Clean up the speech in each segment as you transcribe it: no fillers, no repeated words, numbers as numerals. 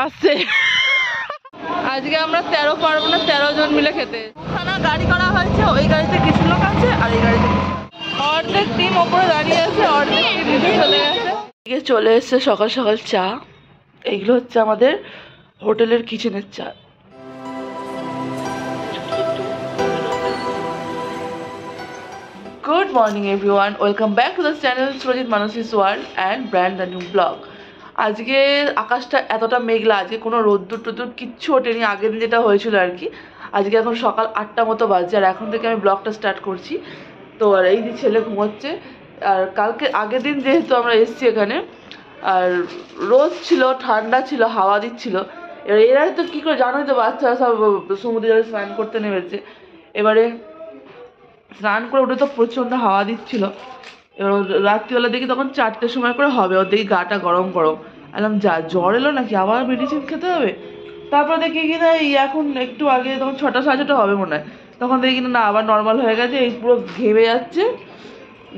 আসছে। আজকে আমরা 13 পারবো না, 13 জন মিলে খেতে। খানা গাড়ি করা হয়েছে, ওই গাড়িতে কিছু লোক আছে আর এই গাড়িতে অর্ধেক টিম ওপরে দাঁড়িয়ে আছে, অর্ধেক টিম নিচে চলে গেছে। এদিকে চলে এসছে সকাল সকাল চা। এইগুলো হচ্ছে আমাদের হোটেলের কিচেনের চা। Good morning everyone, welcome back to the channel Surojit Manasi's World and brand new vlog. আজকে আকাশটা এতটা মেঘলা, আজকে কোনো রোদ্দুর টোদ্দুর কিচ্ছু ওঠেনি, আগের দিন যেটা হয়েছিল আর কি। আজকে এখন সকাল 8টা মতো বাজছে আর এখন থেকে আমি ব্লগটা স্টার্ট করছি। তো আর এই যে ছেলে ঘুমোচ্ছে। আর কালকে আগের দিন যেহেতু আমরা এসেছি এখানে, আর রোদ ছিল, ঠান্ডা ছিল, হাওয়া দিচ্ছিল। এবার এরা তো কী করে জানোই তো, বাচ্চারা সব সমুদ্রে জলে স্নান করতে নেমেছে। এবারে স্নান করে উঠে তো প্রচণ্ড হাওয়া দিচ্ছিল। এবার রাত্রিবেলা দেখি তখন 4টের সময় করে হবে, ওর দেখি গাটা গরম গরম। বললাম যা জ্বর এলো নাকি, আবার মেডিসিন খেতে হবে। তারপর দেখি কিনা এই এখন একটু আগে তখন 6টা সাড়ে 6টা হবে মনে হয়, তখন দেখি কিনা না আবার নর্মাল হয়ে গেছে, এই পুরো ঘেমে যাচ্ছে।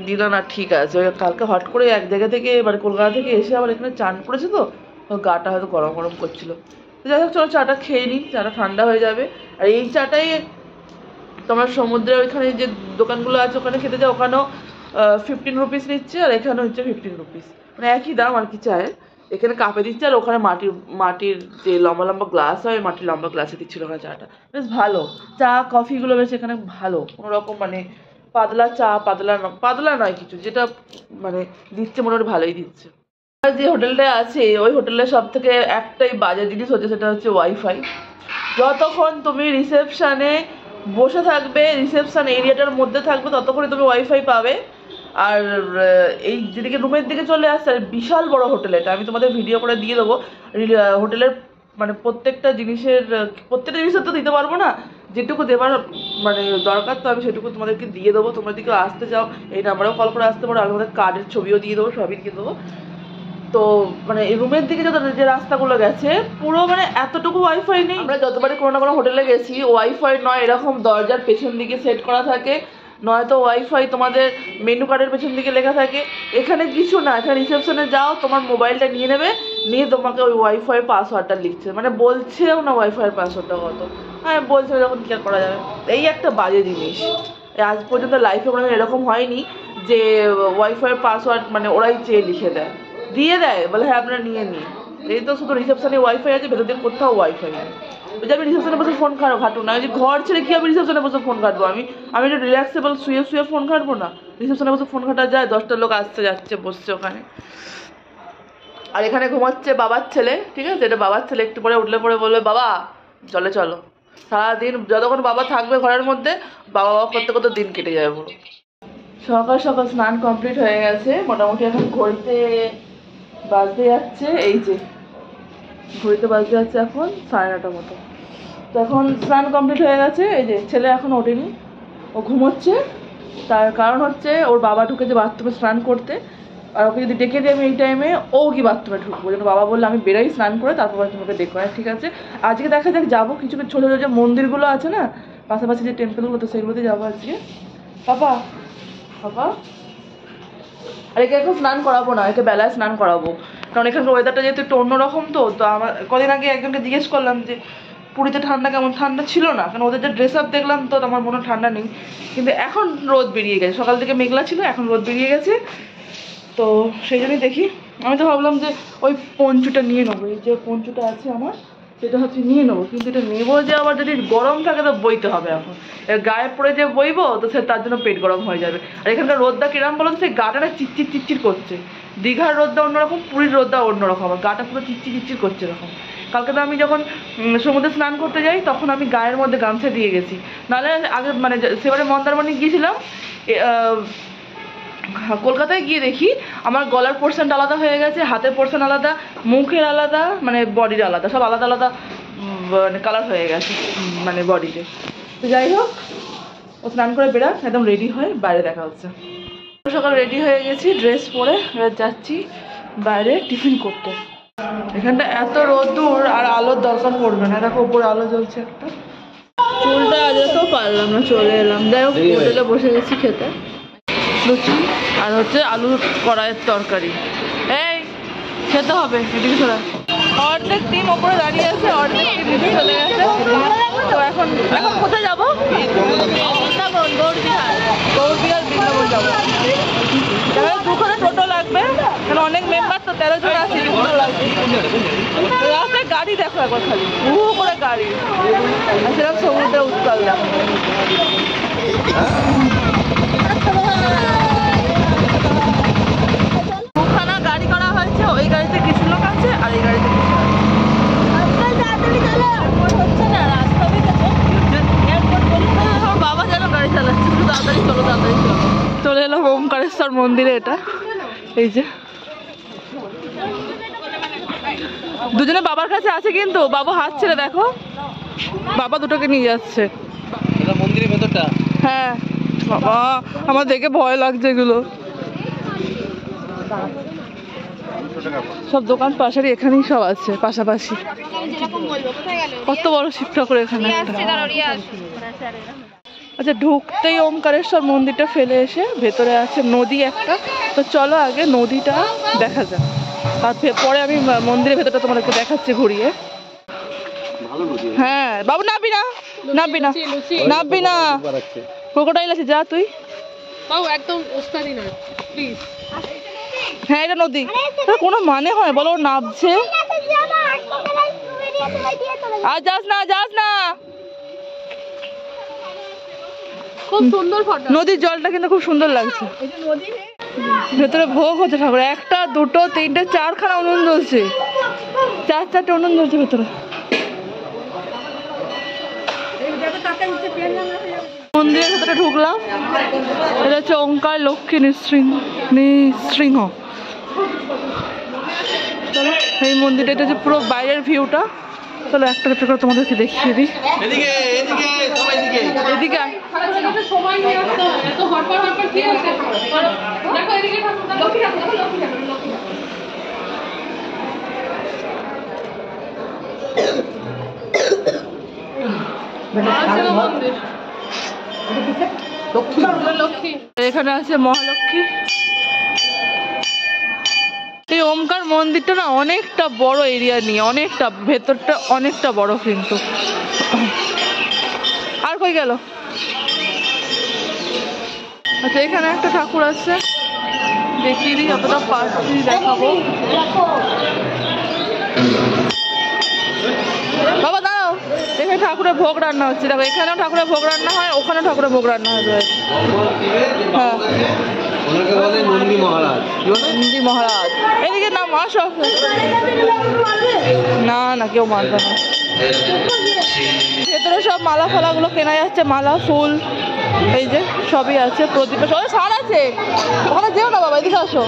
দিল না ঠিক আছে, ওই কালকে হট করে এক জায়গা থেকে মানে কলকাতা থেকে এসে আবার এখানে চান করেছে, তো গাটা হয়তো গরম গরম করছিল। তো যাই হোক চলো চাটা খেয়ে নিই, চাটা ঠান্ডা হয়ে যাবে। আর এই চাটাই তোমার সমুদ্রের ওইখানে যে দোকানগুলো আছে ওখানে খেতে যাও, ওখানেও 15 রুপিস নিচ্ছে আর এখানে হচ্ছে 15 রুপিস, মানে একই দাম আর কি চায়ের। এখানে কাপে দিচ্ছে আর ওখানে মাটির যে লম্বা লম্বা গ্লাস হয়, মাটির লম্বা গ্লাসে দিচ্ছিল ওখানে চাটা। বেশ ভালো চা কফিগুলো, বেশ এখানে ভালো, কোনো রকম মানে পাতলা চা, পাতলা নয় কিছু, যেটা মানে দিচ্ছে মোটামুটি ভালোই দিচ্ছে। যে হোটেলটা আছে ওই হোটেলের সব থেকে একটাই বাজে জিনিস হচ্ছে, সেটা হচ্ছে ওয়াইফাই। যতক্ষণ তুমি রিসেপশানে বসে থাকবে, রিসেপশন এরিয়াটার মধ্যে থাকবে, ততক্ষণই তুমি ওয়াইফাই পাবে। আর এই যেদিকে রুমের দিকে চলে আসছে, আর বিশাল বড় হোটেল এটা, আমি তোমাদের ভিডিও করে দিয়ে দেবো। হোটেলের মানে প্রত্যেকটা জিনিসের তো দিতে পারবো না, যেটুকু দেবার মানে দরকার তো আমি সেটুকু তোমাদেরকে দিয়ে দেবো। তোমরা দিকে আসতে চাও এই নাম্বারেও কল করে আসতে পারো, আর আমাদের কার্ডের ছবিও দিয়ে দেবো, সবই দিয়ে দেবো। তো মানে এই রুমের দিকে যে রাস্তাগুলো গেছে পুরো মানে এতটুকু ওয়াইফাই নেই। আমরা যতবারই কোনো না কোনো হোটেলে গেছি, ওয়াইফাই নয় এরকম দরজার পেছন দিকে সেট করা থাকে, নয়তো ওয়াইফাই তোমাদের মেনু কার্ডের পেছন দিকে লেখা থাকে। এখানে কিছু না, এখানে রিসেপশনে যাও, তোমার মোবাইলটা নিয়ে নেবে, নিয়ে তোমাকে ওই ওয়াইফাই পাসওয়ার্ডটা লিখছে, মানে বলছেও না ওয়াইফাই পাসওয়ার্ডটা কত, হ্যাঁ বলছে যখন কি করা যাবে। এই একটা বাজে জিনিস, আজ পর্যন্ত লাইফে কোনো এরকম হয়নি যে ওয়াইফাইয়ের পাসওয়ার্ড মানে ওরাই চেয়ে লিখে দিয়ে দেয়, বলে হ্যাঁ আপনারা নিয়ে নিন। এই তো শুধু রিসেপশনে ওয়াইফাই আছে, ভেতর দিকে কোথাও ওয়াইফাই নেই। ওই যে আমি রিসেপশনে বসে ফোন ঘাটবো না, যে ঘর ছেড়ে কি আমি রিসেপশনে বসে ফোন ঘাটবো, আমি একটু রিল্যাক্সেবল শুয়ে ফোন ঘাটবো না? রিসেপশনে বসে ফোন ঘাটা যায়, 10টা লোক আসছে যাচ্ছে বসছে ওখানে। আর এখানে ঘুমাচ্ছে বাবার ছেলে, ঠিক আছে, এটা বাবার ছেলে, একটু পরে উঠলে পরে বলবে বাবা জলে চলো। সারাদিন যতক্ষণ বাবা থাকবে ঘরের মধ্যে, বাবা করতে করতে দিন কেটে যাবে পুরো। সকাল সকাল স্নান কমপ্লিট হয়ে গেছে, মোটামুটি এখন ঘড়িতে বাজতে যাচ্ছে, এই যে ঘড়িতে বাজতে যাচ্ছে এখন 9:30 মতো। তো এখন স্নান কমপ্লিট হয়ে গেছে, এই যে ছেলে এখন ওঠেনি, ও ঘুমোচ্ছে। তার কারণ হচ্ছে ওর বাবা ঢুকেছে বাথরুমে স্নান করতে, আর ওকে যদি ডেকে দিই আমি এই টাইমে, ও কি বাথরুমে ঢুকবো, যেন বাবা বললে আমি বেরোই স্নান করে, তারপর তোমাকে ডেকে হয়। ঠিক আছে, আজকে দেখা যাক যাবো কিছু ছোটো ছোটো যে মন্দিরগুলো আছে না পাশাপাশি যে টেম্পলগুলো, তো সেগুলোতে যাবো আজকে। পাপা আর একে এখন স্নান করাবো না, একে বেলায় স্নান করাবো, কারণ এখানকার ওয়েদারটা যেহেতু একটু অন্যরকম। তো আমার কদিন আগে একজনকে জিজ্ঞেস করলাম যে পুরীতে ঠান্ডা কেমন, ঠান্ডা ছিল না, কারণ ওদের যে ড্রেস আপ দেখলাম তো আমার মনে ঠান্ডা নেই, কিন্তু এখন রোদ বেরিয়ে গেছে, সকাল থেকে মেঘলা ছিল এখন রোদ বেরিয়ে গেছে। তো সেই জন্যই দেখি, আমি তো ভাবলাম যে ওই পঞ্চুটা নিয়ে নেবো, এই যে পঞ্চুটা আছে আমার সেটা হচ্ছে নিয়ে নেবো, কিন্তু এটা নেবো যে আবার যদি গরম থাকে তো বইতে হবে, এখন গায়ে পড়ে যে বইবো তো সে তার জন্য পেট গরম হয়ে যাবে। আর এখানকার রোদটা কিরম বলো তো, সেই গাটা চিচ্চির করছে। দীঘার রোদটা অন্যরকম, পুরীর রোদটা অন্যরকম, আর গাটা পুরো চিচ্চির করছে এরকম। কালকে তো আমি যখন সমুদ্রে স্নান করতে যাই তখন আমি গায়ের মধ্যে গামছা দিয়ে গেছি, নাহলে আগে মানে সেবারে মন্দারমণি গিয়েছিলাম, কলকাতায় গিয়ে দেখি আমার গলার পোর্শনটা আলাদা হয়ে গেছে, হাতের পোর্শন আলাদা, মুখের আলাদা, মানে বডির আলাদা, সব আলাদা আলাদা মানে কালার হয়ে গেছে মানে বডিতে। তো যাই হোক, ও স্নান করে বেরা একদম রেডি হয়, বাইরে দেখা হচ্ছে। সকাল রেডি হয়ে গেছি, ড্রেস পরে এবার যাচ্ছি বাইরে টিফিন করতে। এখানটা এত রোদ্দুর আর আলোর দরকার পড়বে না, দেখো উপরে আলো জ্বলছে একটা। চুলটা আজকেও পারলাম না, চলে এলাম। যাই হোক হোটেলে বসে গেছি খেতে, লুচি আর হচ্ছে আলুর কড়াইয়ের তরকারি। এই খেতে হবে, এদিকে তোরা অর্ধেক টিম ওপরে দাঁড়িয়ে আছে, অর্ধেক টিম নিচে চলে গেছে। তো এখন কোথায় যাবো? গৌরবিহার বৃন্দাবন যাবো। দুখানে টোটো লাগবে, কারণ অনেক মেম্বার তো, 13 জন আছে। রাস্তায় গাড়ি দেখো একবার খালি, করে গাড়ি, আর সেরকম সমুদ্রে উত্তাল দেখো। দুখানা গাড়ি করা হয়েছে, ওই গাড়িতে কিছু লোক আছে আর এই গাড়িতে কিছু বাবা যেন গাড়ি চালাচ্ছে। তাড়াতাড়ি চলো, তাড়াতাড়ি চলো। চলে এলাম ওমকারেশ্বর মন্দিরে। এটা এই যে দুজনে বাবার কাছে আছে, কিন্তু বাবা হাত ছেড়ে দেখো, বাবা দুটোকে নিয়ে যাচ্ছে মন্দিরের ভেতরটা। হ্যাঁ বাবা, আমার দেখে ভয় লাগছে এগুলো। সব দোকান পাশারি এখানেই সব আছে পাশাপাশি। কত বড় শিব ঠাকুর এখানে। আচ্ছা, ঢুকতেই ওমকারেশ্বর মন্দিরটা ফেলে এসে ভেতরে আছে নদী একটা। তো চলো আগে নদীটা দেখা যাক, তারপরে আমি মন্দিরের ভেতরটা তোমাদেরকে দেখাচ্ছি ঘুরিয়ে। হ্যাঁ বাবু, নাববি না, নাববি না, নাববি না, ক্রোকোডাইল আছে, যা তুই। একদম ওস্তাদি না প্লিজ। হ্যাঁ এটা নদী, কোনো মানে হয় বলো? নাবছে। আর যাস না, যাস না। খুব সুন্দর ফটো। নদীর জলটা কিন্তু খুব সুন্দর লাগছে। ভেতরে ভোগ হচ্ছে ঠাকুর, 1টা 2টো 3টে 4খানা উনুন জ্বলছে, 4-4টে উনুন জ্বলছে ভেতরে। মন্দিরের ভেতরে ঢুকলাম। এটা হচ্ছে ওঙ্কার লক্ষ্মী নৃসিংহ। চলো এই মন্দিরটা, এটা হচ্ছে পুরো বাইরের ভিউটা। চলো একটা একটা করে তোমাদেরকে দেখিয়ে দিই। এদিকে এদিকে সময় নিয়ে আসতে হবে, এত হটপট কি আছে? দেখো এদিকে লক্ষ্মী ঠাকুর, লক্ষ্মী ঠাকুর, লক্ষ্মী ঠাকুর। এখানে আছে মহালক্ষ্মী। এই ওমকার মন্দিরটা না অনেকটা বড় এরিয়া নিয়ে, অনেকটা ভেতরটা অনেকটা বড় কিন্তু। আর কই গেল? আচ্ছা এখানে একটা ঠাকুর আছে, দেখিয়ে দিই, যতটা পাচ্ছি দেখাবো। বাবা দাঁড়াও, এখানে ঠাকুরের ভোগ রান্না হচ্ছে। দেখো এখানেও ঠাকুরের ভোগ রান্না হয়, ওখানেও ঠাকুরের ভোগ রান্না হয়। হ্যাঁ নন্দী মহারাজ। এদিকে নাম আসো। না না, কেউ মানবে না। ভেতরে সব মালা ফালাগুলো কেনা যাচ্ছে, মালা ফুল এই যে সবই আছে, প্রদীপ সবাই সার আছে। ওখানে যেও না বাবা, এদিকে আসো,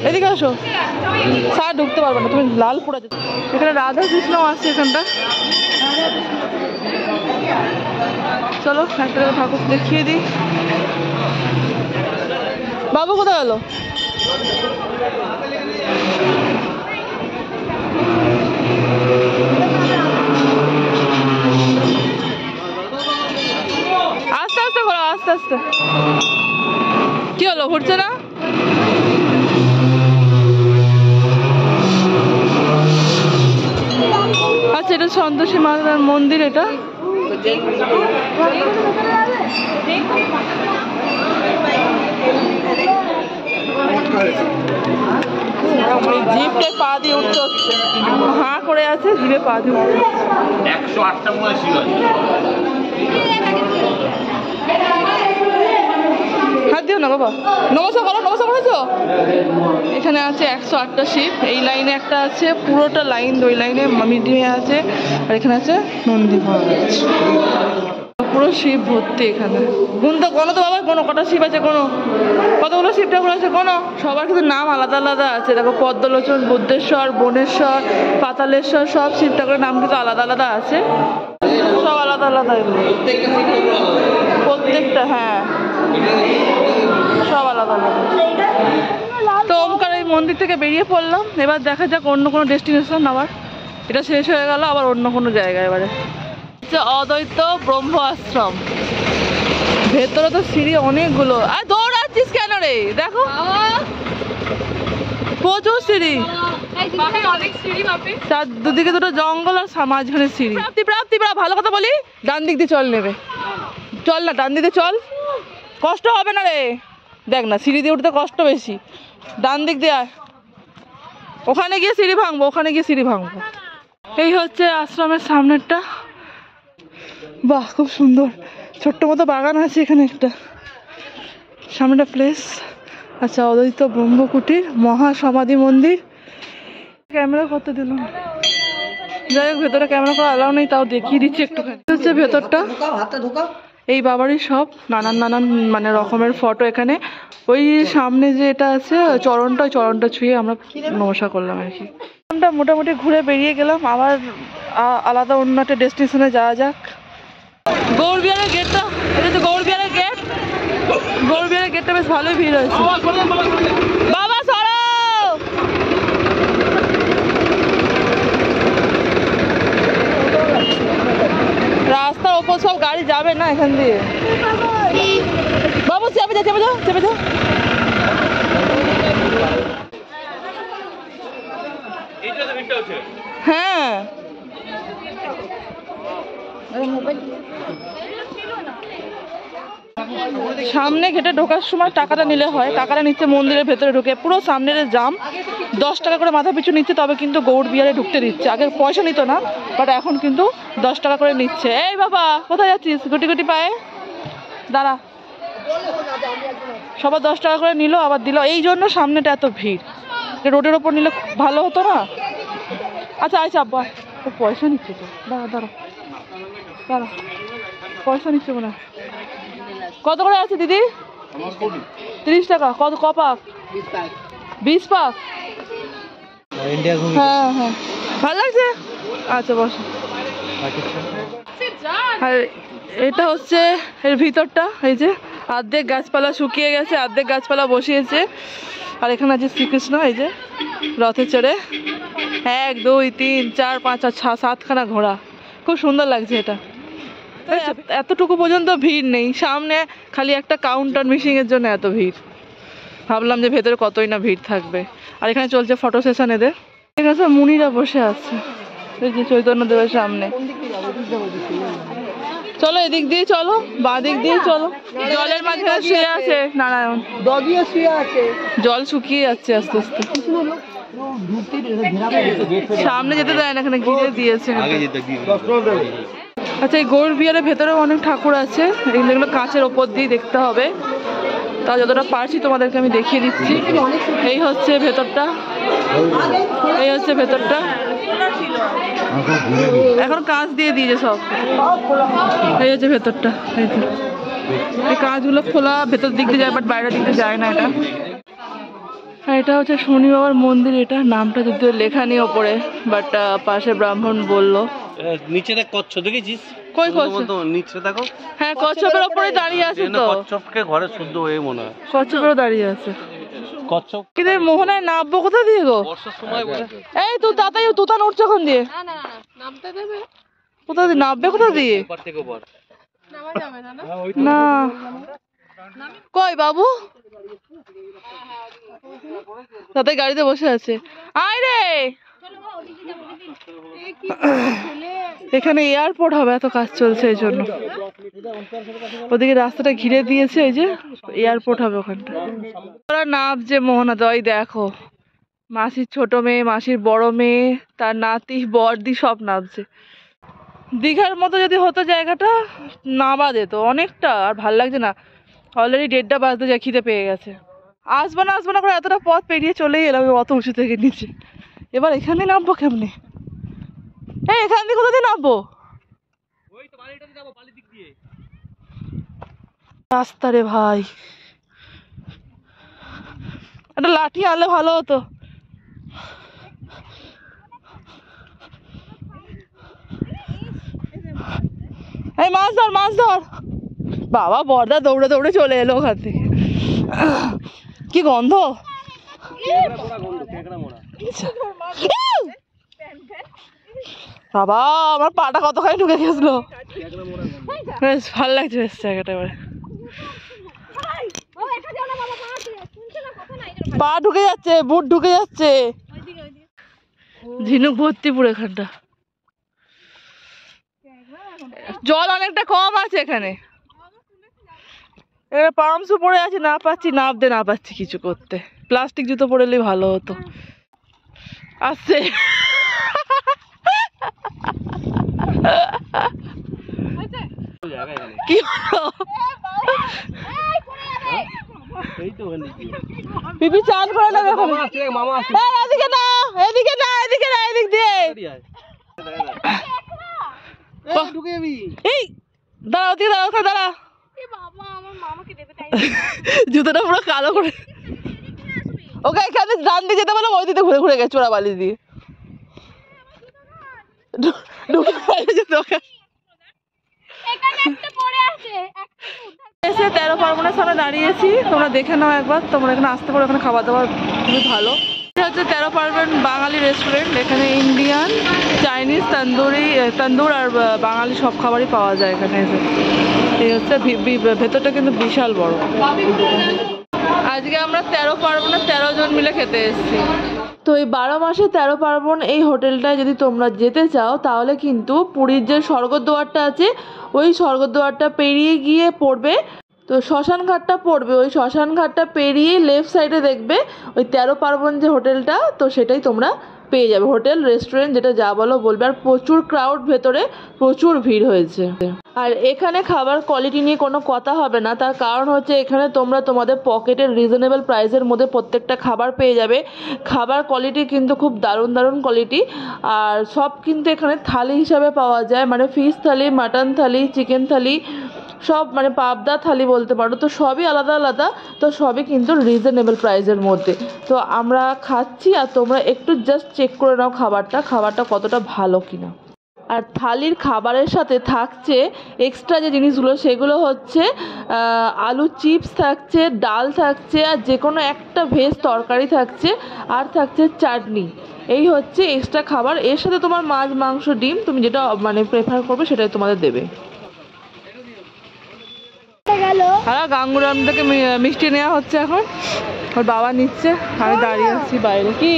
এদিকে আসো। সার ঢুকতে পারবে না, তুমি লাল পুরা যেতে। এখানে রাধা কৃষ্ণ আছে এখানটা। চলো একটা ঠাকুর দেখিয়ে দিই। বাবু কোথায় গেল? আস্তে আস্তে করো, আস্তে আস্তে। কি হলো, ঘুরছে না? আচ্ছা এটা সন্তোষী মাতার মন্দির। এটা জিভে পা দিয়ে উঠতে হচ্ছে, হাঁ করে আছে, জিভে পা দিয়ে উঠতে হচ্ছে। 108টা মনে ছিল। হাত দিও না বাবা। নমস্কার করো, নমস্কার করেছো? এখানে আছে 108টা শিব। এই লাইনে একটা আছে, পুরোটা লাইন ওই লাইনে মিডিয়ে আছে। আর এখানে আছে নন্দী মহারাজ, পুরো শিব ভর্তি এখানে। গুনতে কোনো তো বাবা, কোনো কটা শিব আছে, কোনো কতগুলো শিব ঠাকুর আছে কোনো। সবার কিন্তু নাম আলাদা আলাদা আছে। দেখো পদ্মলোচন, বুদ্ধেশ্বর, বনেশ্বর, পাতালেশ্বর, সব শিব ঠাকুরের নাম কিন্তু আলাদা আলাদা আছে, সব আলাদা আলাদা এগুলো প্রত্যেকটা। হ্যাঁ সব আলাদা আলাদা। তো ওমকার এই মন্দির থেকে বেরিয়ে পড়লাম। এবার দেখা যাক অন্য কোনো ডেস্টিনেশন। আবার এটা শেষ হয়ে গেল, আবার অন্য কোনো জায়গায়। এবারে অদ্বৈত ব্রহ্ম আশ্রম। ভেতরে তো সিঁড়ি অনেকগুলো। আর দৌড়াচ্ছিস কেন রে? দেখো প্রচুর সিঁড়ি। বাপি অনেক সিঁড়ি বাপি। তার দুদিকে দুটো জঙ্গল আর মাঝখানে সিঁড়ি। প্রাপ্তি প্রাপ্তি ভালো কথা বলি, ডান দিক দিয়ে চল নেবে, চল না ডান দিকে চল, কষ্ট হবে না রে। দেখ না সিঁড়ি দিয়ে উঠতে কষ্ট বেশি, ডান দিক দিয়ে আয়। ওখানে গিয়ে সিঁড়ি ভাঙবো, ওখানে গিয়ে সিঁড়ি ভাঙবো। এই হচ্ছে আশ্রমের সামনেরটা। বাহ খুব সুন্দর, ছোট্ট মতো বাগান আছে এখানে একটা, সামনেটা প্লেস। আচ্ছা, অদ্বৈত ব্রহ্মকুটির মহাসমাধি মন্দির। ক্যামেরা করতে দিল না, যাই হোক ভেতরে ক্যামেরা করা অ্যালাউ নেই, তাও দেখিয়ে দিচ্ছি একটুখানি। হচ্ছে ভেতরটা, এই বাবারই সব নানান মানে রকমের ফটো এখানে। ওই সামনে যে এটা আছে চরণটা, ওই চরণটা ছুঁয়ে আমরা নমস্কার করলাম আর কি। মোটামুটি ঘুরে বেরিয়ে গেলাম, আবার আলাদা অন্য একটা ডেস্টিনেশনে যাওয়া যাক। গৌরবিহারের গেটটা, এটা তো গৌরবিহারের গেট। গৌরবিহারের গেটটা বেশ ভালোই ভিড় হয়েছে। বাবা সরাও, রাস্তার ওপর সব গাড়ি যাবে না এখান দিয়ে। বাবু চেপে যাও চেপে যাও চেপে যাও। হ্যাঁ সামনে ঘেটে ঢোকার সময় টাকাটা নিলে হয়, টাকাটা নিচ্ছে মন্দিরের ভেতরে ঢুকে, পুরো সামনের জাম। 10 টাকা করে মাথা পিছু নিচ্ছে, তবে কিন্তু গৌরবিহারে ঢুকতে দিচ্ছে। আগে পয়সা নিত না, বাট এখন কিন্তু 10 টাকা করে নিচ্ছে। এই বাবা কোথায় যাচ্ছিস, গুটি গুটি পায়ে দাঁড়া। সবার 10 টাকা করে নিল, আবার দিল। এই জন্য সামনেটা এত ভিড়, রোডের ওপর নিলে ভালো হতো না। আচ্ছা আচ্ছা আব্বা, ও পয়সা নিচ্ছে তো, দাঁড়া দাঁড়া দাঁড়া, পয়সা নিচ্ছে মনে হয়। কত করে আছে দিদি? 30 টাকা। কত ক পাক? 20 পাক। হ্যাঁ হ্যাঁ ভালো লাগছে। আচ্ছা বস। আর এটা হচ্ছে এর ভিতরটা, এই যে অর্ধেক গাছপালা শুকিয়ে গেছে, অর্ধেক গাছপালা বসিয়েছে। আর এখানে আছে শ্রীকৃষ্ণ, এই যে রথে চড়ে 1 2 3 4 5 6 7খানা ঘোড়া। খুব সুন্দর লাগছে এটা। এতটুকু পর্যন্ত ভিড় নেই, সামনে খালি একটা কাউন্টার মিসিং এর জন্য এত ভিড়। ভাবলাম যে ভেতরে কতই না ভিড় থাকবে। আর এখানে চলছে ফটো সেশন এদের। এখানে সব মুনিরা বসে আছে, এই যে চৈতন্য দেবের সামনে। চলো এদিক দিয়ে চলো, বাঁ দিক দিয়ে চলো। জলের মাঝখানে শুয়ে আছে নারায়ণ, দগিয়ে শুয়ে আছে, জল শুকিয়ে যাচ্ছে আস্তে আস্তে। সামনে যেতে দেয় না, এখানে ঘিরে দিয়েছে। আচ্ছা, এই গৌরবিহারের ভেতরেও অনেক ঠাকুর আছে, এগুলো কাঁচের ওপর দিয়ে দেখতে হবে। তা যতটা পারছি তোমাদেরকে আমি দেখিয়ে দিচ্ছি। এই হচ্ছে ভেতরটা, এই হচ্ছে ভেতরটা। এখন কাঁচ দিয়ে দিয়েছে সব। এই হচ্ছে ভেতরটা, এই যে এই কাঁচগুলো খোলা, ভেতর দিক দিয়ে যায়, বাট বাইরের দিক দিয়ে যায় না এটা। এটা হচ্ছে শনি বাবার মন্দির। এটা নামটা যদিও লেখা নেই ওপরে, বাট পাশে ব্রাহ্মণ বললো। নিচে দেখ কচ্ছপ, দেখেছিস? কই কচ্ছপ? নিচে দেখো। হ্যাঁ কচ্ছপের ওপরে দাঁড়িয়ে আছে তো। কচ্ছপকে ঘরে শুদ্ধ হয়ে মনে হয়। কচ্ছপেরও দাঁড়িয়ে আছে। কচ্ছপ কিন্তু মোহনায় নামবো কোথা দিয়ে গো? বর্ষার সময় বলে। এই তুই তাতাই তুতান উঠছে ওখান দিয়ে। না না না নামতে দেবে, কোথা দিয়ে নামবে, কোথা দিয়ে? উপর থেকে উপর। নামা যাবে না না। না কই বাবু? তাতাই গাড়িতে বসে আছে। আয় রে, এখানে এয়ারপোর্ট হবে, এত কাজ চলছে এই জন্য। ওদিকে রাস্তাটা ঘিরে দিয়েছে, এই যে এয়ারপোর্ট হবে ওখানটা। ওরা নামছে মোহনা, দই দেখো, মাসির ছোট মেয়ে, মাসির বড় মেয়ে, তার নাতি, বড়দি সব নামছে। দীঘার মতো যদি হতো জায়গাটা, নামা যেত অনেকটা। আর ভাল লাগছে না, অলরেডি 1:30 বাজতে যায়, খিদে পেয়ে গেছে। আসবো না করে এতটা পথ পেরিয়ে চলেই এলাম অত উঁচু থেকে নিচে। এবার এখানে নামবো কেমনে? এই এখান দিয়ে কোথা দিয়ে নামবো? রাস্তা রে ভাই, একটা লাঠি আনলে ভালো হতো। এই মাছ ধর, মাছ ধর। বাবা বড়দা দৌড়ে দৌড়ে চলে এলো ওখান থেকে। কি গন্ধ! বাবা আমার পাটা কতখানি ঢুকে গেছিলো। বেশ ভালো লাগছে বেশ জায়গাটা। এবারে পা ঢুকে যাচ্ছে, বুট ঢুকে যাচ্ছে। ঝিনুক ভর্তি পুরো এখানটা। জল অনেকটা কম আছে এখানে। এখানে পাম্পসও পড়ে আছে, না পাচ্ছি নামতে, না পাচ্ছি কিছু করতে। প্লাস্টিক জুতো পরে ভালো হতো। আসছে কি হলো? পিপি চান করে না দেখো। এদিকে না, এদিকে না, এদিকে না, এদিক দিয়ে। এই দাঁড়াও, তুই দাঁড়াও, ওখানে দাঁড়া। জুতোটা পুরো কালো করে। ওকে এখানে ডান দিয়ে যেতে বললাম, ওই দিকে ঘুরে ঘুরে গেছে চোরাবালি দিয়ে। ঢুকে জুতো এসে 13 পার্বণের সামনে দাঁড়িয়েছি। তোমরা দেখে নাও একবার, তোমরা এখানে আসতে পারো। এখানে খাবার দাবার খুবই ভালো। এটা হচ্ছে 13 পার্বণ বাঙালি রেস্টুরেন্ট। এখানে ইন্ডিয়ান, চাইনিজ, তন্দুর আর বাঙালি সব খাবারই পাওয়া যায় এখানে এসে। এই হচ্ছে ভেতরটা কিন্তু বিশাল বড়। আজকে আমরা 13 পার্বণে 13 জন মিলে খেতে এসেছি। তো এই 12 মাসে 13 পার্বণ এই হোটেলটায় যদি তোমরা যেতে চাও, তাহলে কিন্তু পুরীর যে স্বর্গদ্বারটা আছে, ওই স্বর্গদ্বারটা পেরিয়ে গিয়ে পড়বে তো শ্মশান ঘাটটা পড়বে। ওই শ্মশান ঘাটটা পেরিয়ে লেফট সাইডে দেখবে ওই 13 পার্বণ যে হোটেলটা, তো সেটাই তোমরা পেয়ে যাবে। হোটেল রেস্টুরেন্ট যেটা যা বলো বলবে। আর প্রচুর ক্রাউড, ভেতরে প্রচুর ভিড় হয়েছে। আর এখানে খাবার কোয়ালিটি নিয়ে কোনো কথা হবে না। তার কারণ হচ্ছে এখানে তোমরা তোমাদের পকেটের রিজনেবল প্রাইসের মধ্যে প্রত্যেকটা খাবার পেয়ে যাবে। খাবার কোয়ালিটি কিন্তু খুব দারুণ দারুণ কোয়ালিটি। আর সব কিন্তু এখানে থালি হিসাবে পাওয়া যায়, মানে ফিশ থালি, মাটন থালি, চিকেন থালি, সব মানে পাবদা থালি বলতে পারো। তো সবই আলাদা আলাদা, তো সবই কিন্তু রিজনেবল প্রাইসের মধ্যে। তো আমরা খাচ্ছি, আর তোমরা একটু জাস্ট চেক করে নাও খাবারটা কতটা ভালো কিনা। আর থালির খাবারের সাথে থাকছে এক্সট্রা যে জিনিসগুলো, সেগুলো হচ্ছে আলু চিপস থাকছে, ডাল থাকছে, আর যে কোনো একটা ভেজ তরকারি থাকছে, আর থাকছে চাটনি। এই হচ্ছে এক্সট্রা খাবার। এর সাথে তোমার মাছ, মাংস, ডিম, তুমি যেটা মানে প্রেফার করবে সেটাই তোমাদের দেবে। হ্যাঁ, গাঙ্গুরাম থেকে মিষ্টি নেওয়া হচ্ছে এখন। ওর বাবা নিচ্ছে, আমি দাঁড়িয়ে আছি বাইরে। কি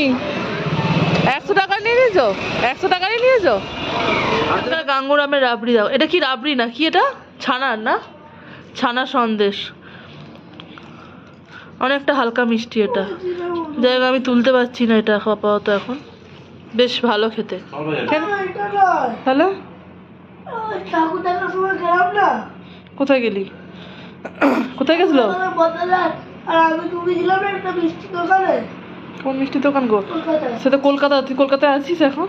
100 টাকা নিয়ে নিয়েছো? 100 টাকা নিয়ে নিয়েছো? গাঙ্গুরামের রাবড়ি দাও। এটা কি রাবড়ি না কি? এটা ছানার না? ছানা সন্দেশ, অনেকটা হালকা মিষ্টি। এটা জায়গা আমি তুলতে পারছি না এটা আপাতত এখন। বেশ ভালো খেতে। হ্যালো, কোথায় গেলি? কোথায় গেছিল? কোন মিষ্টি দোকান গো? সে তো কলকাতা। তুই কলকাতায় আছিস এখন?